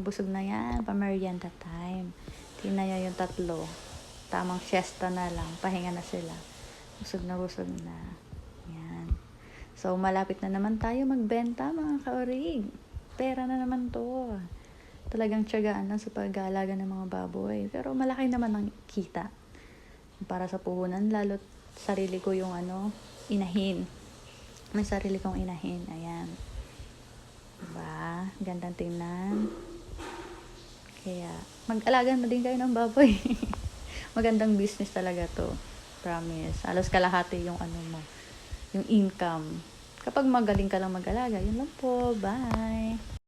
busog na yan. Pa-merienda time. Tingnan nyo yung tatlo. Tamang siesta na lang. Pahinga na sila. Busog na. Yan. So, malapit na naman tayo magbenta, mga kaorig. Pera na naman to. Talagang tiyagaan lang sa pag-aalaga ng mga baboy. Pero malaki naman ang kita. Para sa puhunan, lalo't sarili ko yung inahin. May sarili kong inahin. Ayan. Diba? Gandang tingnan. Kaya, mag-alaga na din kayo ng baboy. Magandang business talaga to. Promise. Halos kalahati yung yung income. Kapag magaling ka lang mag-alaga, yun lang po. Bye!